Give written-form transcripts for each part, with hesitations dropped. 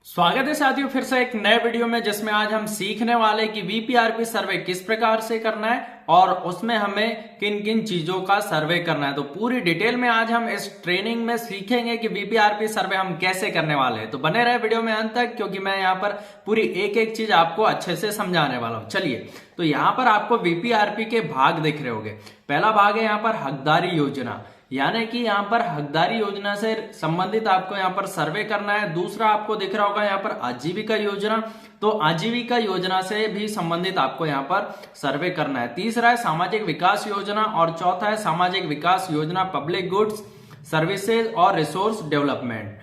स्वागत है साथियों फिर से एक नए वीडियो में, जिसमें आज हम सीखने वाले कि वीपीआरपी सर्वे किस प्रकार से करना है और उसमें हमें किन किन चीजों का सर्वे करना है। तो पूरी डिटेल में आज हम इस ट्रेनिंग में सीखेंगे कि वीपीआरपी सर्वे हम कैसे करने वाले हैं। तो बने रहे वीडियो में अंत तक, क्योंकि मैं यहाँ पर पूरी एक एक चीज आपको अच्छे से समझाने वाला हूँ। चलिए, तो यहाँ पर आपको वीपीआरपी के भाग दिख रहे होंगे। पहला भाग है यहाँ पर हकदारी योजना, यानी कि यहाँ पर हकदारी योजना से संबंधित आपको यहाँ पर सर्वे करना है। दूसरा आपको दिख रहा होगा यहाँ पर आजीविका योजना, तो आजीविका योजना से भी संबंधित आपको यहाँ पर सर्वे करना है। तीसरा है सामाजिक विकास योजना और चौथा है सामाजिक विकास योजना, पब्लिक गुड्स सर्विसेज और रिसोर्स डेवलपमेंट।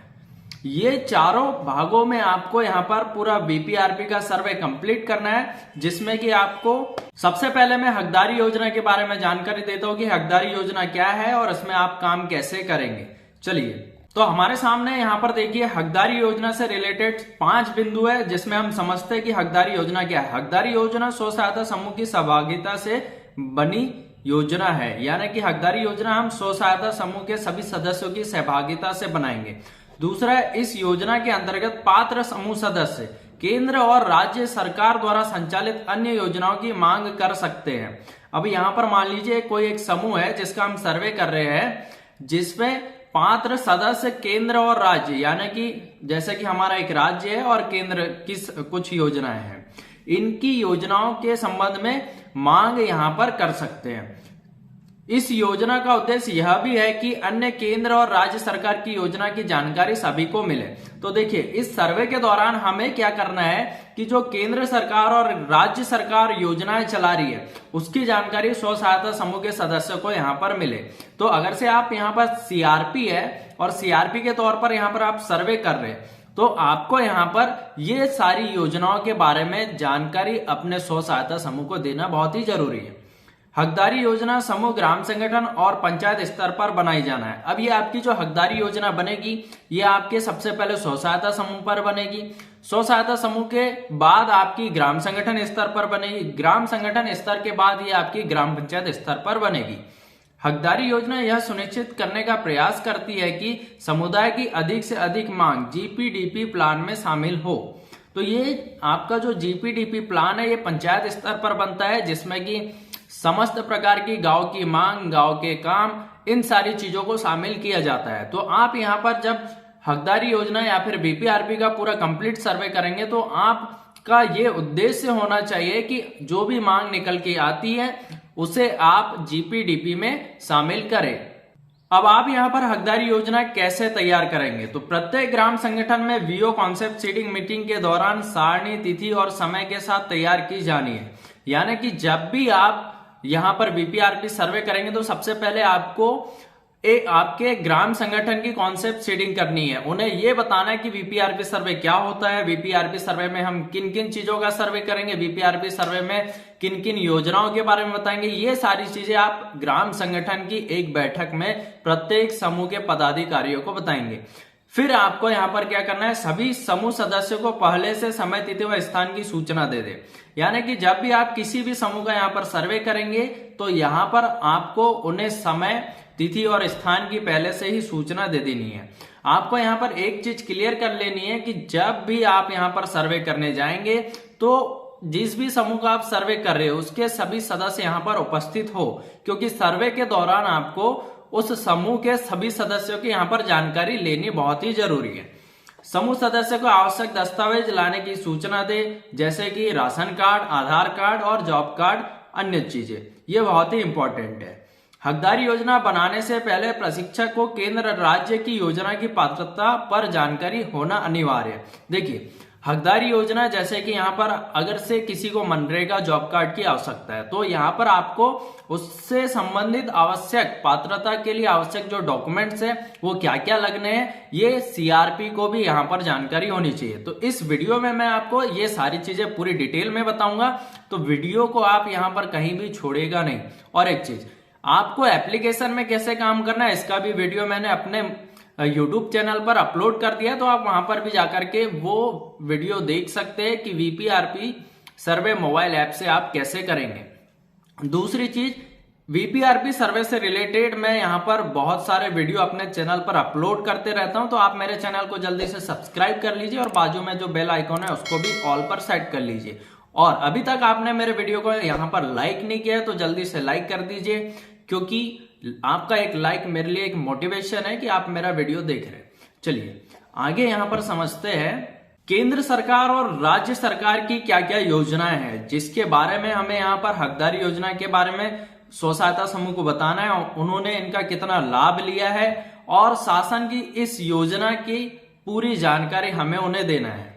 ये चारों भागों में आपको यहाँ पर पूरा बीपीआरपी का सर्वे कंप्लीट करना है, जिसमें कि आपको सबसे पहले मैं हकदारी योजना के बारे में जानकारी देता हूं कि हकदारी योजना क्या है और इसमें आप काम कैसे करेंगे। चलिए, तो हमारे सामने यहाँ पर देखिए हकदारी योजना से रिलेटेड 5 बिंदु है, जिसमें हम समझते हैं कि हकदारी योजना क्या है। हकदारी योजना स्व सहायता समूह की सहभागिता से बनी योजना है, यानी कि हकदारी योजना हम स्व सहायता समूह के सभी सदस्यों की सहभागिता से बनाएंगे। दूसरा है, इस योजना के अंतर्गत पात्र समूह सदस्य केंद्र और राज्य सरकार द्वारा संचालित अन्य योजनाओं की मांग कर सकते हैं। अब यहाँ पर मान लीजिए कोई एक समूह है जिसका हम सर्वे कर रहे हैं, जिसमें पात्र सदस्य केंद्र और राज्य, यानी कि जैसे कि हमारा एक राज्य है और केंद्र की कुछ योजनाएं हैं, इनकी योजनाओं के संबंध में मांग यहाँ पर कर सकते हैं। इस योजना का उद्देश्य यह भी है कि अन्य केंद्र और राज्य सरकार की योजना की जानकारी सभी को मिले। तो देखिए, इस सर्वे के दौरान हमें क्या करना है कि जो केंद्र सरकार और राज्य सरकार योजनाएं चला रही है, उसकी जानकारी स्व सहायता समूह के सदस्यों को यहाँ पर मिले। तो अगर से आप यहाँ पर सीआरपी है और सीआरपी के तौर पर यहाँ पर आप सर्वे कर रहे हैं, तो आपको यहाँ पर ये सारी योजनाओं के बारे में जानकारी अपने स्व सहायता समूह को देना बहुत ही जरूरी है। हकदारी योजना समूह ग्राम संगठन और पंचायत स्तर पर बनाई जाना है। अब ये आपकी जो हकदारी योजना बनेगी, ये आपके सबसे पहले स्व सहायता समूह पर बनेगी। स्व सहायता समूह के बाद आपकी ग्राम संगठन स्तर पर बनेगी। ग्राम संगठन स्तर के बाद ये आपकी ग्राम पंचायत स्तर पर बनेगी। हकदारी योजना यह सुनिश्चित करने का प्रयास करती है कि समुदाय की अधिक से अधिक मांग जीपीडीपी प्लान में शामिल हो। तो ये आपका जो जीपीडीपी प्लान है, ये पंचायत स्तर पर बनता है, जिसमें कि समस्त प्रकार की गांव की मांग, गांव के काम, इन सारी चीजों को शामिल किया जाता है। तो आप यहाँ पर जब हकदारी योजना या फिर बीपीआरपी का पूरा कंप्लीट सर्वे करेंगे, तो आपका ये उद्देश्य होना चाहिए कि जो भी मांग निकल के आती है उसे आप जीपीडीपी में शामिल करें। अब आप यहाँ पर हकदारी योजना कैसे तैयार करेंगे, तो प्रत्येक ग्राम संगठन में वीओ कॉन्सेप्ट सीडिंग मीटिंग के दौरान सारणी, तिथि और समय के साथ तैयार की जानी है। यानी कि जब भी आप यहाँ पर बीपीआरपी सर्वे करेंगे, तो सबसे पहले आपको आपके ग्राम संगठन की कॉन्सेप्ट सीडिंग करनी है। उन्हें यह बताना है कि बीपीआरपी सर्वे क्या होता है, बीपीआरपी सर्वे में हम किन किन चीजों का सर्वे करेंगे, बीपीआरपी सर्वे में किन किन योजनाओं के बारे में बताएंगे। ये सारी चीजें आप ग्राम संगठन की एक बैठक में प्रत्येक समूह के पदाधिकारियों को बताएंगे। फिर आपको यहाँ पर क्या करना है, सभी समूह सदस्यों को पहले से समय, तिथि व स्थान की सूचना दे दे। यानी कि जब भी आप किसी भी समूह का यहाँ पर सर्वे करेंगे, तो यहाँ पर आपको उन्हें समय, तिथि और स्थान की पहले से ही सूचना दे देनी है। आपको यहाँ पर एक चीज क्लियर कर लेनी है कि जब भी आप यहाँ पर सर्वे करने जाएंगे, तो जिस भी समूह का आप सर्वे कर रहे हो उसके सभी सदस्य यहाँ पर उपस्थित हो, क्योंकि सर्वे के दौरान आपको उस समूह के सभी सदस्यों की यहाँ पर जानकारी लेनी बहुत ही जरूरी है। समूह सदस्य को आवश्यक दस्तावेज लाने की सूचना दे, जैसे कि राशन कार्ड, आधार कार्ड और जॉब कार्ड, अन्य चीजें। ये बहुत ही इंपॉर्टेंट है। हकदारी योजना बनाने से पहले प्रशिक्षक को केंद्र राज्य की योजना की पात्रता पर जानकारी होना अनिवार्य है। देखिए, हकदारी योजना जैसे कि यहाँ पर अगर से किसी को मनरेगा जॉब कार्ड की आवश्यकता है, तो यहाँ पर आपको उससे संबंधित आवश्यक पात्रता के लिए आवश्यक जो डॉक्यूमेंट्स है वो क्या क्या लगने हैं, ये सीआरपी को भी यहाँ पर जानकारी होनी चाहिए। तो इस वीडियो में मैं आपको ये सारी चीजें पूरी डिटेल में बताऊंगा, तो वीडियो को आप यहाँ पर कहीं भी छोड़ेगा नहीं। और एक चीज, आपको एप्लीकेशन में कैसे काम करना है, इसका भी वीडियो मैंने अपने यूट्यूब चैनल पर अपलोड कर दिया, तो आप वहां पर भी जाकर के वो वीडियो देख सकते हैं कि वीपीआरपी सर्वे मोबाइल ऐप से आप कैसे करेंगे। दूसरी चीज, वीपीआरपी सर्वे से रिलेटेड मैं यहाँ पर बहुत सारे वीडियो अपने चैनल पर अपलोड करते रहता हूँ, तो आप मेरे चैनल को जल्दी से सब्सक्राइब कर लीजिए और बाजू में जो बेल आइकॉन है उसको भी ऑल पर सेट कर लीजिए। और अभी तक आपने मेरे वीडियो को यहाँ पर लाइक नहीं किया है तो जल्दी से लाइक कर दीजिए, क्योंकि आपका एक लाइक मेरे लिए एक मोटिवेशन है कि आप मेरा वीडियो देख रहे हैं। चलिए आगे यहाँ पर समझते हैं केंद्र सरकार और राज्य सरकार की क्या क्या योजनाएं हैं, जिसके बारे में हमें यहाँ पर हकदारी योजना के बारे में स्व सहायता समूह को बताना है, उन्होंने इनका कितना लाभ लिया है और शासन की इस योजना की पूरी जानकारी हमें उन्हें देना है।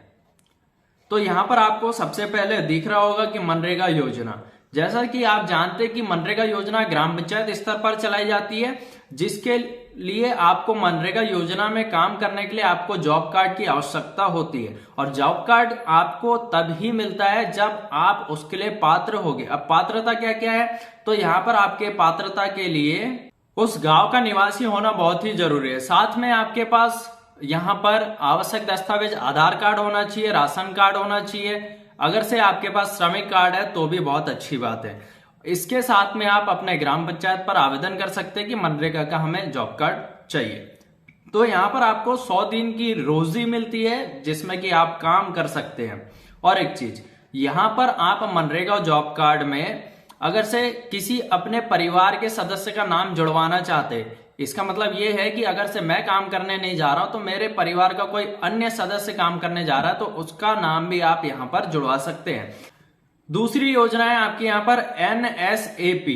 तो यहां पर आपको सबसे पहले दिख रहा होगा कि मनरेगा योजना। जैसा कि आप जानते हैं कि मनरेगा योजना ग्राम पंचायत स्तर पर चलाई जाती है, जिसके लिए आपको मनरेगा योजना में काम करने के लिए आपको जॉब कार्ड की आवश्यकता होती है और जॉब कार्ड आपको तभी मिलता है जब आप उसके लिए पात्र होगे। अब पात्रता क्या क्या है, तो यहाँ पर आपके पात्रता के लिए उस गांव का निवासी होना बहुत ही जरूरी है। साथ में आपके पास यहाँ पर आवश्यक दस्तावेज आधार कार्ड होना चाहिए, राशन कार्ड होना चाहिए, अगर से आपके पास श्रमिक कार्ड है तो भी बहुत अच्छी बात है। इसके साथ में आप अपने ग्राम पंचायत पर आवेदन कर सकते हैं कि मनरेगा का हमें जॉब कार्ड चाहिए। तो यहाँ पर आपको 100 दिन की रोजी मिलती है जिसमें कि आप काम कर सकते हैं। और एक चीज यहाँ पर आप मनरेगा जॉब कार्ड में अगर से किसी अपने परिवार के सदस्य का नाम जुड़वाना चाहते हैं, इसका मतलब ये है कि अगर से मैं काम करने नहीं जा रहा हूं तो मेरे परिवार का कोई अन्य सदस्य काम करने जा रहा है तो उसका नाम भी आप यहां पर जुड़वा सकते हैं। दूसरी योजना है आपकी यहां पर NSAP।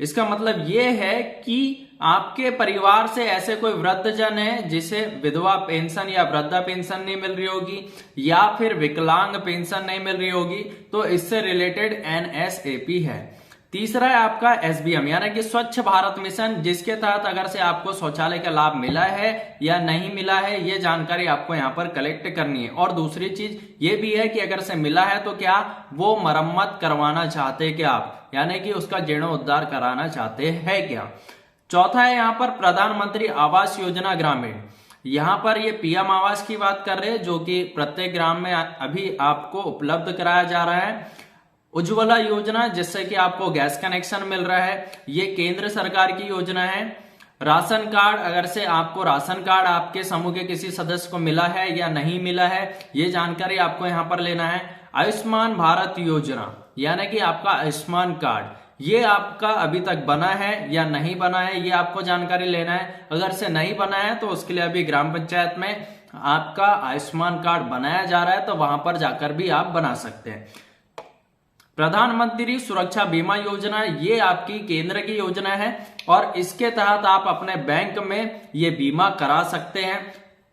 इसका मतलब ये है कि आपके परिवार से ऐसे कोई वृद्धजन है जिसे विधवा पेंशन या वृद्धा पेंशन नहीं मिल रही होगी या फिर विकलांग पेंशन नहीं मिल रही होगी, तो इससे रिलेटेड NSAP है। तीसरा है आपका SBM यानी कि स्वच्छ भारत मिशन, जिसके तहत अगर से आपको शौचालय का लाभ मिला है या नहीं मिला है ये जानकारी आपको यहाँ पर कलेक्ट करनी है। और दूसरी चीज ये भी है कि अगर से मिला है तो क्या वो मरम्मत करवाना चाहते हैं क्या आप, यानी कि उसका जीर्णोद्धार कराना चाहते हैं क्या। चौथा है यहाँ पर प्रधानमंत्री आवास योजना ग्रामीण। यहाँ पर ये PM आवास की बात कर रहे हैं जो कि प्रत्येक ग्राम में अभी आपको उपलब्ध कराया जा रहा है। उज्ज्वला योजना जिससे कि आपको गैस कनेक्शन मिल रहा है, ये केंद्र सरकार की योजना है। राशन कार्ड, अगर से आपको राशन कार्ड आपके समूह के किसी सदस्य को मिला है या नहीं मिला है ये जानकारी आपको यहाँ पर लेना है। आयुष्मान भारत योजना यानी कि आपका आयुष्मान कार्ड, ये आपका अभी तक बना है या नहीं बना है ये आपको जानकारी लेना है। अगर से नहीं बना है तो उसके लिए अभी ग्राम पंचायत में आपका आयुष्मान कार्ड बनाया जा रहा है, तो वहां पर जाकर भी आप बना सकते हैं। प्रधानमंत्री सुरक्षा बीमा योजना, ये आपकी केंद्र की योजना है और इसके तहत आप अपने बैंक में ये बीमा करा सकते हैं।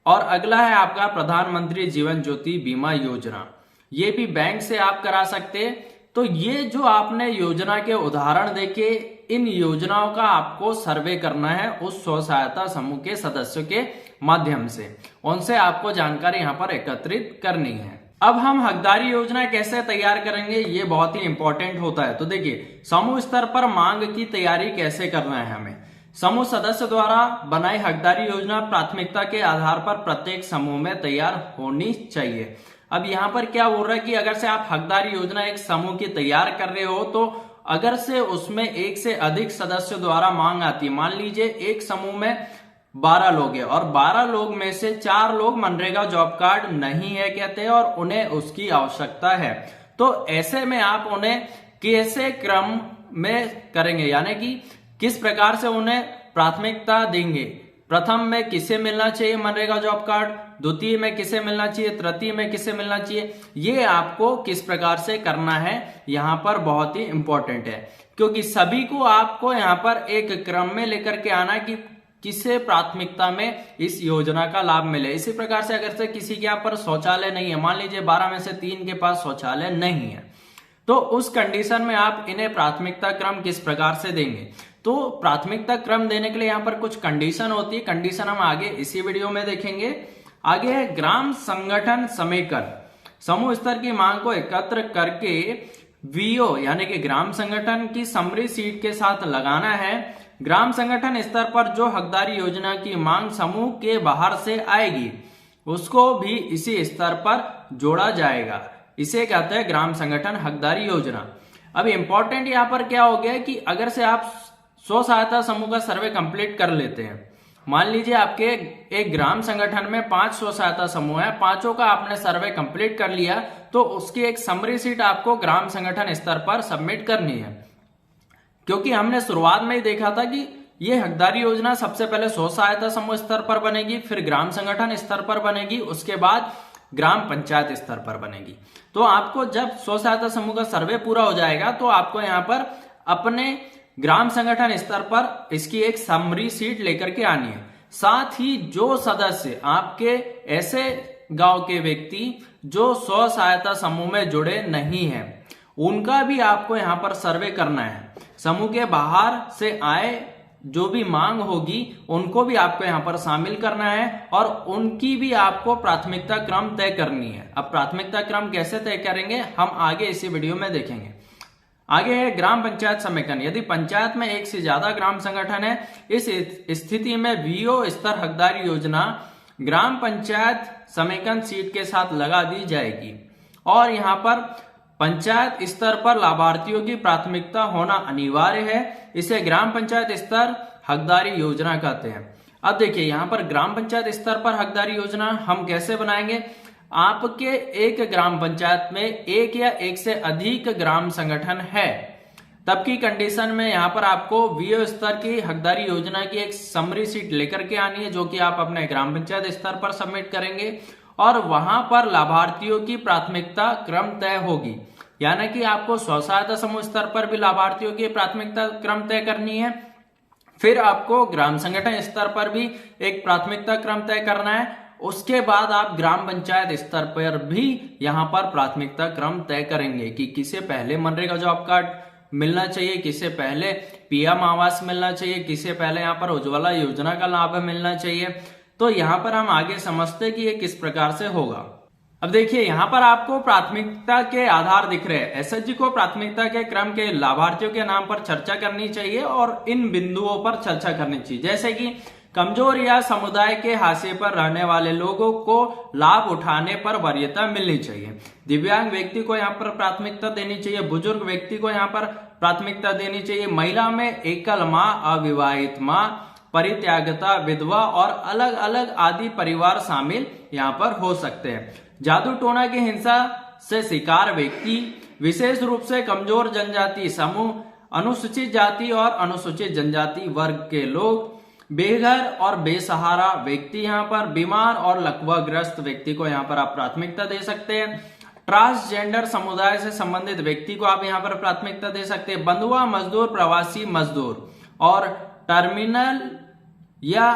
और अगला है आपका प्रधानमंत्री जीवन ज्योति बीमा योजना, ये भी बैंक से आप करा सकते हैं। तो ये जो आपने योजना के उदाहरण देखे, इन योजनाओं का आपको सर्वे करना है उस स्व सहायता समूह के सदस्यों के माध्यम से, उनसे आपको जानकारी यहाँ पर एकत्रित करनी है। अब हम हकदारी योजना कैसे तैयार करेंगे ये बहुत ही इंपॉर्टेंट होता है। तो देखिए समूह स्तर पर मांग की तैयारी कैसे करना है हमें। समूह सदस्य द्वारा बनाई हकदारी योजना प्राथमिकता के आधार पर प्रत्येक समूह में तैयार होनी चाहिए। अब यहाँ पर क्या बोल रहा है कि अगर से आप हकदारी योजना एक समूह की तैयार कर रहे हो तो अगर से उसमें एक से अधिक सदस्यों द्वारा मांग आती है, मान लीजिए एक समूह में 12 लोग हैं और 12 लोग में से 4 लोग मनरेगा जॉब कार्ड नहीं है कहते हैं और उन्हें उसकी आवश्यकता है, तो ऐसे में आप उन्हें कैसे क्रम में करेंगे, यानी कि किस प्रकार से उन्हें प्राथमिकता देंगे। प्रथम में किसे मिलना चाहिए मनरेगा जॉब कार्ड, द्वितीय में किसे मिलना चाहिए, तृतीय में किसे मिलना चाहिए, ये आपको किस प्रकार से करना है यहाँ पर बहुत ही इंपॉर्टेंट है, क्योंकि सभी को आपको यहाँ पर एक क्रम में लेकर के आना कि किसे प्राथमिकता में इस योजना का लाभ मिले। इसी प्रकार से अगर से किसी के यहाँ पर शौचालय नहीं है, मान लीजिए 12 में से 3 के पास शौचालय नहीं है, तो उस कंडीशन में आप इन्हें प्राथमिकता क्रम किस प्रकार से देंगे। तो प्राथमिकता क्रम देने के लिए यहाँ पर कुछ कंडीशन होती है, कंडीशन हम आगे इसी वीडियो में देखेंगे। आगे है ग्राम संगठन समेकन, समूह स्तर की मांग को एकत्र करके VO यानी कि ग्राम संगठन की समरी सीट के साथ लगाना है। ग्राम संगठन स्तर पर जो हकदारी योजना की मांग समूह के बाहर से आएगी उसको भी इसी स्तर पर जोड़ा जाएगा, इसे कहते हैं ग्राम संगठन हकदारी योजना। अब इंपॉर्टेंट यहाँ पर क्या हो गया कि अगर से आप स्व सहायता समूह का सर्वे कंप्लीट कर लेते हैं। मान लीजिए आपके एक ग्राम संगठन में 5 स्व सहायता समूह है, पांचों का आपने सर्वे कंप्लीट कर लिया, तो उसकी एक समरी शीट आपको ग्राम संगठन स्तर पर सबमिट करनी है। क्योंकि हमने शुरुआत में ही देखा था कि ये हकदारी योजना सबसे पहले स्व सहायता समूह स्तर पर बनेगी, फिर ग्राम संगठन स्तर पर बनेगी, उसके बाद ग्राम पंचायत स्तर पर बनेगी। तो आपको जब स्व सहायता समूह का सर्वे पूरा हो जाएगा तो आपको यहाँ पर अपने ग्राम संगठन स्तर पर इसकी एक समरी शीट लेकर के आनी है। साथ ही जो सदस्य आपके ऐसे गांव के व्यक्ति जो स्व सहायता समूह में जुड़े नहीं हैं, उनका भी आपको यहाँ पर सर्वे करना है। समूह के बाहर से आए जो भी मांग होगी उनको भी आपको यहाँ पर शामिल करना है और उनकी भी आपको प्राथमिकता क्रम तय करनी है। अब प्राथमिकता क्रम कैसे तय करेंगे हम आगे इसी वीडियो में देखेंगे। आगे है ग्राम पंचायत समेकन। यदि पंचायत में एक से ज्यादा ग्राम संगठन है, इस स्थिति में वीओ स्तर हकदारी योजना ग्राम पंचायत समेकन सीट के साथ लगा दी जाएगी और यहाँ पर पंचायत स्तर पर लाभार्थियों की प्राथमिकता होना अनिवार्य है। इसे ग्राम पंचायत स्तर हकदारी योजना कहते हैं। अब देखिए यहाँ पर ग्राम पंचायत स्तर पर हकदारी योजना हम कैसे बनाएंगे। आपके एक ग्राम पंचायत में एक या एक से अधिक ग्राम संगठन है, तब की कंडीशन में यहाँ पर आपको वीओ स्तर की हकदारी योजना की एक समरी शीट लेकर के आनी है, जो कि आप अपने ग्राम पंचायत स्तर पर सबमिट करेंगे और वहां पर लाभार्थियों की प्राथमिकता क्रम तय होगी। यानी कि आपको स्व सहायता समूह स्तर पर भी लाभार्थियों की प्राथमिकता क्रम तय करनी है, फिर आपको ग्राम संगठन स्तर पर भी एक प्राथमिकता क्रम तय करना है, उसके बाद आप ग्राम पंचायत स्तर पर भी यहाँ पर प्राथमिकता क्रम तय करेंगे कि किसे पहले मनरेगा जॉब कार्ड मिलना चाहिए, किसे पहले पीएम आवास मिलना चाहिए, किसे पहले यहाँ पर उज्ज्वला योजना का लाभ मिलना चाहिए। तो यहाँ पर हम आगे समझते कि ये किस प्रकार से होगा। अब देखिए यहाँ पर आपको प्राथमिकता के आधार दिख रहे हैं। एसएचजी को प्राथमिकता के क्रम के लाभार्थियों के नाम पर चर्चा करनी चाहिए और इन बिंदुओं पर चर्चा करनी चाहिए, जैसे कि कमजोर या समुदाय के हाशिए पर रहने वाले लोगों को लाभ उठाने पर वरीयता मिलनी चाहिए। दिव्यांग व्यक्ति को यहाँ पर प्राथमिकता देनी चाहिए, बुजुर्ग व्यक्ति को यहाँ पर प्राथमिकता देनी चाहिए, महिला में एकल माँ, अविवाहित माँ, परित्यागता, विधवा और अलग अलग आदि परिवार शामिल यहाँ पर हो सकते हैं। जादू टोना की हिंसा से शिकार व्यक्ति, विशेष रूप से कमजोर जनजाति समूह, अनुसूचित जाति और अनुसूचित जनजाति वर्ग के लोग, बेघर और बेसहारा व्यक्ति, यहाँ पर बीमार और लकवाग्रस्त व्यक्ति को यहाँ पर आप प्राथमिकता दे सकते हैं। ट्रांसजेंडर समुदाय से संबंधित व्यक्ति को आप यहाँ पर प्राथमिकता दे सकते हैं। बंधुआ मजदूर, प्रवासी मजदूर और टर्मिनल या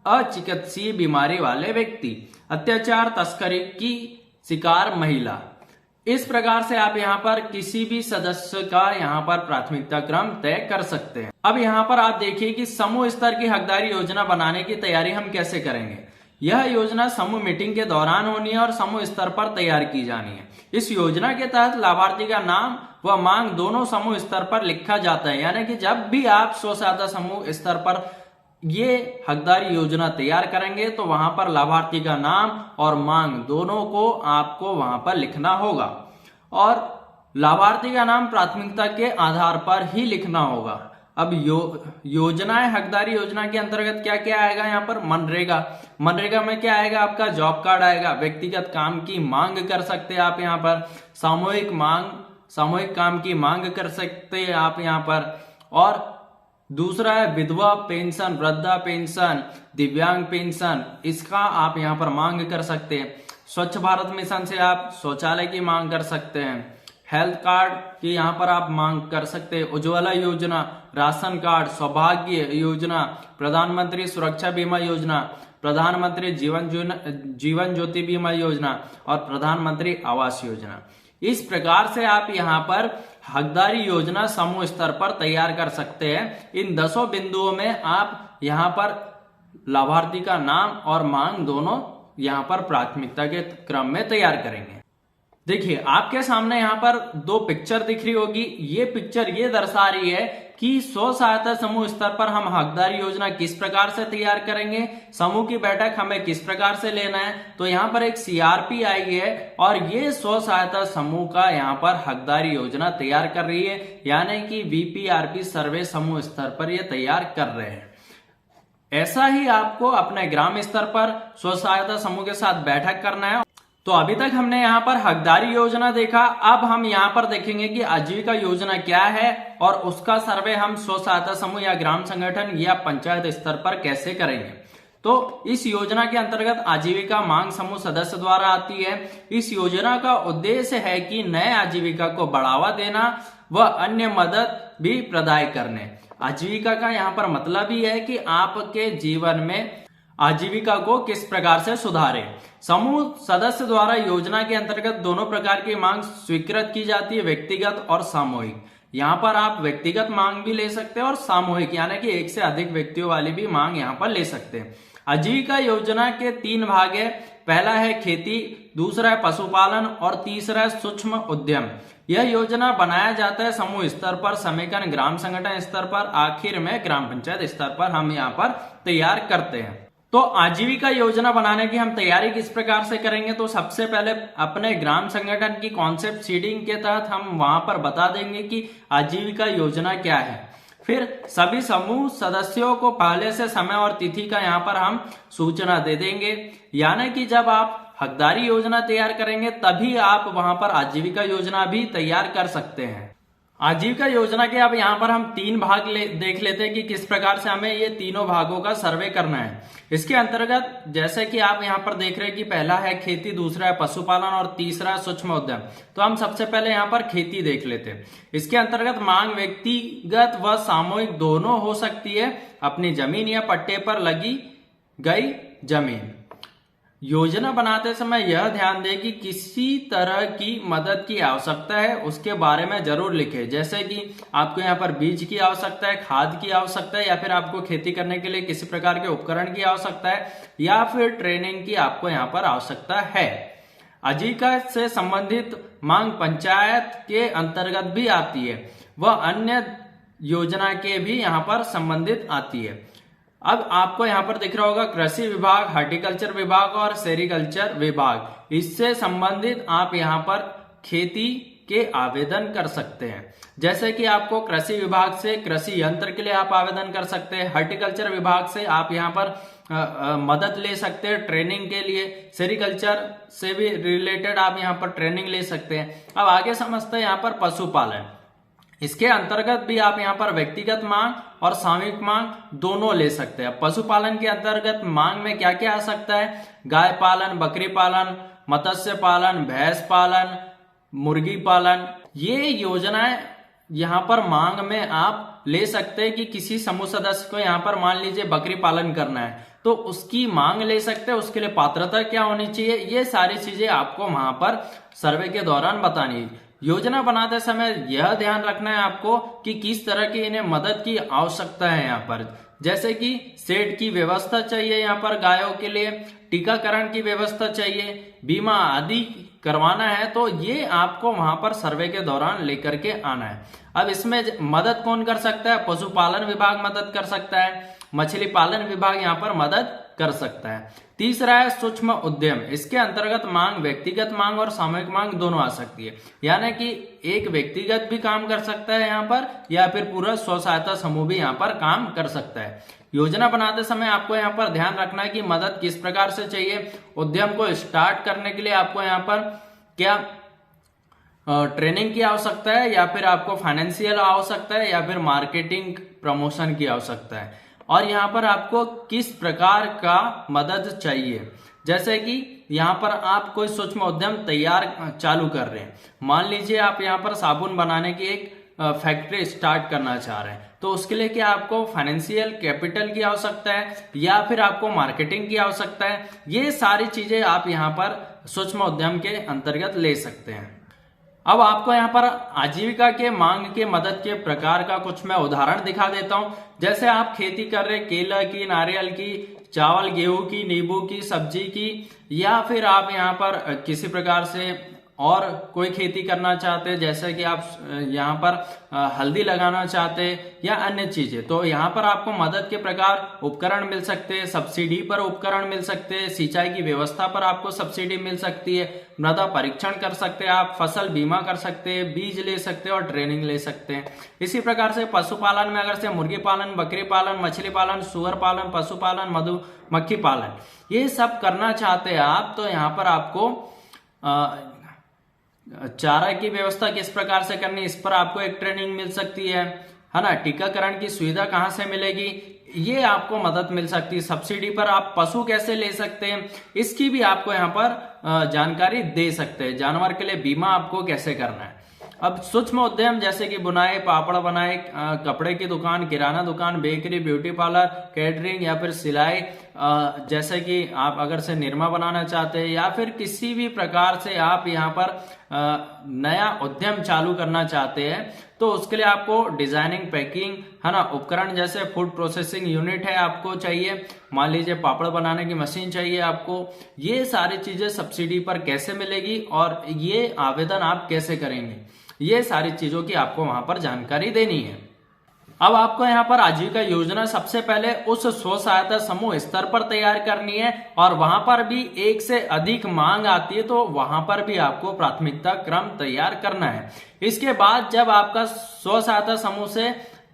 अचिकित्सीय बीमारी वाले व्यक्ति, अत्याचार तस्करी की शिकार महिला। इस प्रकार से आप यहाँ पर किसी भी सदस्य का यहाँ पर प्राथमिकता क्रम तय कर सकते हैं। अब यहाँ पर आप देखिए कि समूह स्तर की हकदारी योजना बनाने की तैयारी हम कैसे करेंगे। यह योजना समूह मीटिंग के दौरान होनी है और समूह स्तर पर तैयार की जानी है। इस योजना के तहत लाभार्थी का नाम व मांग दोनों समूह स्तर पर लिखा जाता है। यानी कि जब भी आप स्व सहायता समूह स्तर पर ये हकदारी योजना तैयार करेंगे तो वहां पर लाभार्थी का नाम और मांग दोनों को आपको वहां पर लिखना होगा और लाभार्थी का नाम प्राथमिकता के आधार पर ही लिखना होगा। अब योजनाएं हकदारी योजना के अंतर्गत क्या क्या आएगा यहाँ पर। मनरेगा में क्या आएगा, आपका जॉब कार्ड आएगा। व्यक्तिगत काम की मांग कर सकते हैं आप यहाँ पर। सामूहिक काम की मांग कर सकते हैं आप यहाँ पर। और दूसरा है विधवा पेंशन, वृद्धा पेंशन, दिव्यांग पेंशन, इसका आप यहाँ पर मांग कर सकते हैं। स्वच्छ भारत मिशन से आप शौचालय की मांग कर सकते हैं। हेल्थ कार्ड की यहाँ पर आप मांग कर सकते हैं। उज्ज्वला योजना, राशन कार्ड, सौभाग्य योजना, प्रधानमंत्री सुरक्षा बीमा योजना, प्रधानमंत्री जीवन ज्योति बीमा योजना और प्रधानमंत्री आवास योजना। इस प्रकार से आप यहाँ पर हकदारी योजना समूह स्तर पर तैयार कर सकते हैं। इन 10 बिंदुओं में आप यहाँ पर लाभार्थी का नाम और मांग दोनों यहाँ पर प्राथमिकता के क्रम में तैयार करेंगे। देखिए आपके सामने यहाँ पर दो पिक्चर दिख रही होगी। ये पिक्चर ये दर्शा रही है कि स्व सहायता समूह स्तर पर हम हकदारी योजना किस प्रकार से तैयार करेंगे, समूह की बैठक हमें किस प्रकार से लेना है। तो यहाँ पर एक सीआरपी आई है और ये स्व सहायता समूह का यहाँ पर हकदारी योजना तैयार कर रही है, यानी कि वीपीआरपी सर्वे समूह स्तर पर ये तैयार कर रहे हैं। ऐसा ही आपको अपने ग्राम स्तर पर स्व सहायता समूह के साथ बैठक करना है। तो अभी तक हमने यहाँ पर हकदारी योजना देखा, अब हम यहाँ पर देखेंगे कि आजीविका योजना क्या है और उसका सर्वे हम स्व सहायता समूह या ग्राम संगठन या पंचायत स्तर पर कैसे करेंगे। तो इस योजना के अंतर्गत आजीविका मांग समूह सदस्य द्वारा आती है। इस योजना का उद्देश्य है कि नए आजीविका को बढ़ावा देना व अन्य मदद भी प्रदान करने। आजीविका का यहाँ पर मतलब ही है कि आपके जीवन में आजीविका को किस प्रकार से सुधारे। समूह सदस्य द्वारा योजना के अंतर्गत दोनों प्रकार की मांग स्वीकृत की जाती है, व्यक्तिगत और सामूहिक। यहाँ पर आप व्यक्तिगत मांग भी ले सकते हैं और सामूहिक यानी कि एक से अधिक व्यक्तियों वाली भी मांग यहाँ पर ले सकते हैं। आजीविका योजना के 3 भाग है। पहला है खेती, दूसरा है पशुपालन और तीसरा है सूक्ष्म उद्यम। यह योजना बनाया जाता है समूह स्तर पर, समेकन ग्राम संगठन स्तर पर, आखिर में ग्राम पंचायत स्तर पर हम यहाँ पर तैयार करते हैं। तो आजीविका योजना बनाने की हम तैयारी किस प्रकार से करेंगे। तो सबसे पहले अपने ग्राम संगठन की कॉन्सेप्ट सीडिंग के तहत हम वहां पर बता देंगे कि आजीविका योजना क्या है। फिर सभी समूह सदस्यों को पहले से समय और तिथि का यहाँ पर हम सूचना दे देंगे, यानी कि जब आप हकदारी योजना तैयार करेंगे तभी आप वहां पर आजीविका योजना भी तैयार कर सकते हैं। आजीविका योजना के अब यहाँ पर हम 3 भाग देख लेते हैं कि किस प्रकार से हमें ये तीनों भागों का सर्वे करना है। इसके अंतर्गत जैसे कि आप यहाँ पर देख रहे हैं कि पहला है खेती, दूसरा है पशुपालन और तीसरा है सूक्ष्म उद्यम। तो हम सबसे पहले यहाँ पर खेती देख लेते हैं। इसके अंतर्गत मांग व्यक्तिगत व सामूहिक दोनों हो सकती है, अपनी जमीन या पट्टे पर लगी गई जमीन। योजना बनाते समय यह ध्यान दें कि किसी तरह की मदद की आवश्यकता है उसके बारे में जरूर लिखें, जैसे कि आपको यहाँ पर बीज की आवश्यकता है, खाद की आवश्यकता है, या फिर आपको खेती करने के लिए किसी प्रकार के उपकरण की आवश्यकता है, या फिर ट्रेनिंग की आपको यहाँ पर आवश्यकता है। आजीविका से संबंधित मांग पंचायत के अंतर्गत भी आती है, वह अन्य योजना के भी यहाँ पर संबंधित आती है। अब आपको यहाँ पर दिख रहा होगा कृषि विभाग, हार्टिकल्चर विभाग और सेरिकल्चर विभाग। इससे संबंधित आप यहाँ पर खेती के आवेदन कर सकते हैं। जैसे कि आपको कृषि विभाग से कृषि यंत्र के लिए आप आवेदन कर सकते हैं, हार्टिकल्चर विभाग से आप यहाँ पर मदद ले सकते हैं ट्रेनिंग के लिए, सेरिकल्चर से भी रिलेटेड आप यहाँ पर ट्रेनिंग ले सकते हैं। अब आगे समझते हैं यहाँ पर पशुपालन। इसके अंतर्गत भी आप यहाँ पर व्यक्तिगत मांग और सामूहिक मांग दोनों ले सकते हैं। पशुपालन के अंतर्गत मांग में क्या क्या आ सकता है, गाय पालन, बकरी पालन, मत्स्य पालन, भैंस पालन, मुर्गी पालन। ये योजनाएं यहाँ पर मांग में आप ले सकते हैं कि किसी समूह सदस्य को यहाँ पर मान लीजिए बकरी पालन करना है तो उसकी मांग ले सकते हैं, उसके लिए पात्रता क्या होनी चाहिए, ये सारी चीजें आपको वहां पर सर्वे के दौरान बतानी है। योजना बनाते समय यह ध्यान रखना है आपको कि किस तरह की इन्हें मदद की आवश्यकता है यहाँ पर, जैसे कि शेड की व्यवस्था चाहिए यहाँ पर गायों के लिए, टीकाकरण की व्यवस्था चाहिए, बीमा आदि करवाना है। तो ये आपको वहां पर सर्वे के दौरान लेकर के आना है। अब इसमें मदद कौन कर सकता है, पशुपालन विभाग मदद कर सकता है, मछली पालन विभाग यहाँ पर मदद कर सकता है। तीसरा है सूक्ष्म उद्यम। इसके अंतर्गत मांग व्यक्तिगत मांग और सामूहिक मांग दोनों आ सकती है, यानी कि एक व्यक्तिगत भी काम कर सकता है यहाँ पर, या फिर पूरा स्व सहायता समूह भी यहाँ पर काम कर सकता है। योजना बनाते समय आपको यहाँ पर ध्यान रखना है कि मदद किस प्रकार से चाहिए। उद्यम को स्टार्ट करने के लिए आपको यहाँ पर क्या ट्रेनिंग की आवश्यकता है, या फिर आपको फाइनेंशियल आवश्यकता है, या फिर मार्केटिंग प्रमोशन की आवश्यकता है, और यहाँ पर आपको किस प्रकार का मदद चाहिए। जैसे कि यहाँ पर आप कोई सूक्ष्म उद्यम तैयार चालू कर रहे हैं, मान लीजिए आप यहाँ पर साबुन बनाने की एक फैक्ट्री स्टार्ट करना चाह रहे हैं, तो उसके लिए क्या आपको फाइनेंशियल कैपिटल की आवश्यकता है, या फिर आपको मार्केटिंग की आवश्यकता है। ये सारी चीजें आप यहाँ पर सूक्ष्म उद्यम के अंतर्गत ले सकते हैं। अब आपको यहाँ पर आजीविका के मांग के मदद के प्रकार का कुछ मैं उदाहरण दिखा देता हूँ। जैसे आप खेती कर रहे केला की, नारियल की, चावल गेहूं की, नींबू की, सब्जी की, या फिर आप यहाँ पर किसी प्रकार से और कोई खेती करना चाहते हैं, जैसे कि आप यहाँ पर हल्दी लगाना चाहते हैं या अन्य चीजें, तो यहाँ पर आपको मदद के प्रकार उपकरण मिल सकते हैं, सब्सिडी पर उपकरण मिल सकते हैं, सिंचाई की व्यवस्था पर आपको सब्सिडी मिल सकती है, मृदा परीक्षण कर सकते हैं, आप फसल बीमा कर सकते हैं, बीज ले सकते हैं और ट्रेनिंग ले सकते हैं। इसी प्रकार से पशुपालन में अगर से मुर्गी पालन, बकरी पालन, मछली पालन, सुअर पालन, पशुपालन, मधुमक्खी पालन, ये सब करना चाहते हैं आप, तो यहाँ पर आपको चारा की व्यवस्था किस प्रकार से करनी, इस पर आपको एक ट्रेनिंग मिल सकती है ना। टीकाकरण की सुविधा कहाँ से मिलेगी, ये आपको मदद मिल सकती है। सब्सिडी पर आप पशु कैसे ले सकते हैं, इसकी भी आपको यहाँ पर जानकारी दे सकते हैं। जानवर के लिए बीमा आपको कैसे करना है। अब सूक्ष्म उद्यम जैसे कि बुनाई, पापड़ बनाई, कपड़े की दुकान, किराना दुकान, बेकरी, ब्यूटी पार्लर, कैटरिंग या फिर सिलाई, जैसे कि आप अगर से निरमा बनाना चाहते हैं या फिर किसी भी प्रकार से आप यहाँ पर नया उद्यम चालू करना चाहते हैं, तो उसके लिए आपको डिजाइनिंग, पैकिंग है ना, उपकरण जैसे फूड प्रोसेसिंग यूनिट है आपको चाहिए, मान लीजिए पापड़ बनाने की मशीन चाहिए आपको। ये सारी चीजें सब्सिडी पर कैसे मिलेगी और ये आवेदन आप कैसे करेंगे, ये सारी चीजों की आपको वहां पर जानकारी देनी है। अब आपको यहाँ पर आजीविका योजना सबसे पहले उस स्व सहायता समूह स्तर पर तैयार करनी है और वहां पर भी एक से अधिक मांग आती है, तो वहां पर भी आपको प्राथमिकता क्रम तैयार करना है। इसके बाद जब आपका स्व सहायता समूह से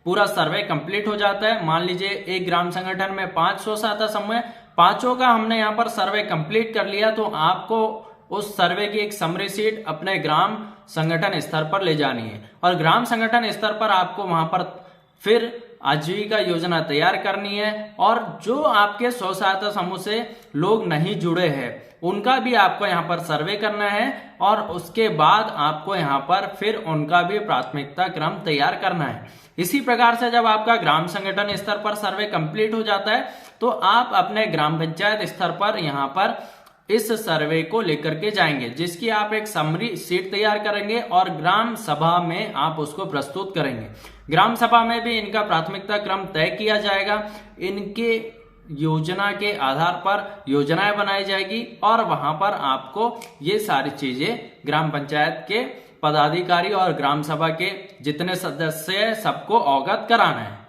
पूरा सर्वे कंप्लीट हो जाता है, मान लीजिए एक ग्राम संगठन में 5 स्व सहायता समूह है, पांचों का हमने यहाँ पर सर्वे कंप्लीट कर लिया, तो आपको उस सर्वे की एक समरी शीट अपने ग्राम संगठन स्तर पर ले जानी है और ग्राम संगठन स्तर पर आपको वहां पर फिर आजीविका योजना तैयार करनी है। और जो आपके स्व सहायता समूह से लोग नहीं जुड़े हैं, उनका भी आपको यहाँ पर सर्वे करना है और उसके बाद आपको यहाँ पर फिर उनका भी प्राथमिकता क्रम तैयार करना है। इसी प्रकार से जब आपका ग्राम संगठन स्तर पर सर्वे कंप्लीट हो जाता है, तो आप अपने ग्राम पंचायत स्तर पर यहाँ पर इस सर्वे को लेकर के जाएंगे, जिसकी आप एक समरी शीट तैयार करेंगे और ग्राम सभा में आप उसको प्रस्तुत करेंगे। ग्राम सभा में भी इनका प्राथमिकता क्रम तय किया जाएगा, इनके योजना के आधार पर योजनाएं बनाई जाएगी और वहां पर आपको ये सारी चीजें ग्राम पंचायत के पदाधिकारी और ग्राम सभा के जितने सदस्य हैं सबको अवगत कराना है।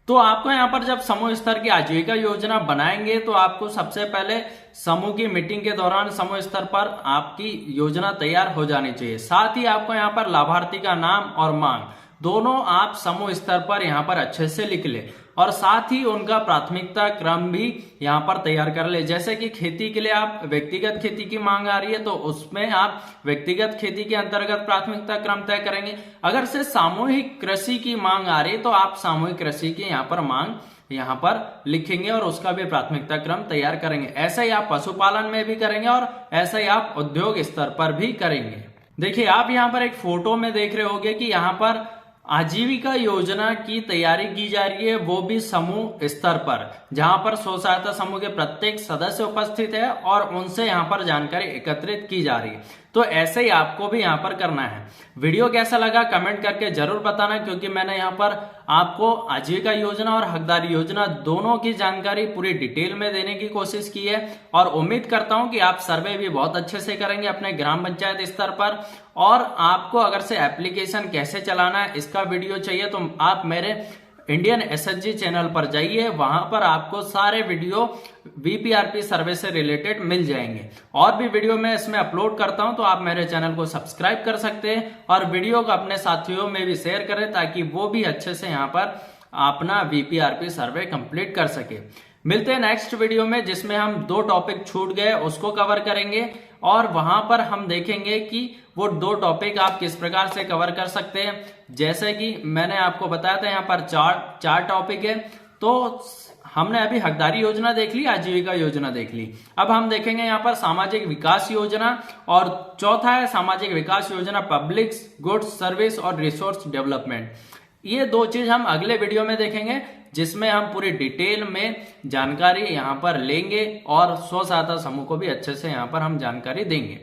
तो आपको यहाँ पर जब समूह स्तर की आजीविका योजना बनाएंगे, तो आपको सबसे पहले समूह की मीटिंग के दौरान समूह स्तर पर आपकी योजना तैयार हो जानी चाहिए। साथ ही आपको यहाँ पर लाभार्थी का नाम और मांग दोनों आप समूह स्तर पर यहाँ पर अच्छे से लिख ले और साथ ही उनका प्राथमिकता क्रम भी यहाँ पर तैयार कर ले। जैसे कि खेती के लिए आप व्यक्तिगत खेती की मांग आ रही है, तो उसमें आप व्यक्तिगत खेती के अंतर्गत प्राथमिकता क्रम तय करेंगे। अगर से सामूहिक कृषि की मांग आ रही है, तो आप सामूहिक कृषि की यहाँ पर मांग यहाँ पर लिखेंगे और उसका भी प्राथमिकता क्रम तैयार करेंगे। ऐसा ही आप पशुपालन में भी करेंगे और ऐसा ही आप उद्योग स्तर पर भी करेंगे। देखिए, आप यहाँ पर एक फोटो में देख रहे होंगे कि यहाँ पर आजीविका योजना की तैयारी की जा रही है, वो भी समूह स्तर पर, जहां पर स्व सहायता समूह के प्रत्येक सदस्य उपस्थित है और उनसे यहां पर जानकारी एकत्रित की जा रही है। तो ऐसे ही आपको भी यहां पर करना है। वीडियो कैसा लगा कमेंट करके जरूर बताना, क्योंकि मैंने यहां पर आपको आजीविका योजना और हकदारी योजना दोनों की जानकारी पूरी डिटेल में देने की कोशिश की है और उम्मीद करता हूं कि आप सर्वे भी बहुत अच्छे से करेंगे अपने ग्राम पंचायत स्तर पर। और आपको अगर से एप्लीकेशन कैसे चलाना है इसका वीडियो चाहिए, तो आप मेरे इंडियन एसएचजी चैनल पर जाइए, वहां पर आपको सारे वीडियो वीपीआरपी सर्वे से रिलेटेड मिल जाएंगे। और भी वीडियो मैं इसमें अपलोड करता हूं, तो आप मेरे चैनल को सब्सक्राइब कर सकते हैं और वीडियो को अपने साथियों में भी शेयर करें, ताकि वो भी अच्छे से यहाँ पर अपना वीपीआरपी सर्वे कंप्लीट कर सके। मिलते हैं नेक्स्ट वीडियो में, जिसमें हम 2 टॉपिक छूट गए उसको कवर करेंगे और वहां पर हम देखेंगे कि वो 2 टॉपिक आप किस प्रकार से कवर कर सकते हैं। जैसे कि मैंने आपको बताया था, यहाँ पर चार टॉपिक है। तो हमने अभी हकदारी योजना देख ली, आजीविका योजना देख ली, अब हम देखेंगे यहाँ पर सामाजिक विकास योजना और चौथा है सामाजिक विकास योजना पब्लिक गुड्स सर्विस और रिसोर्स डेवलपमेंट। ये 2 चीज हम अगले वीडियो में देखेंगे, जिसमें हम पूरी डिटेल में जानकारी यहाँ पर लेंगे और स्व सहायता समूह को भी अच्छे से यहाँ पर हम जानकारी देंगे।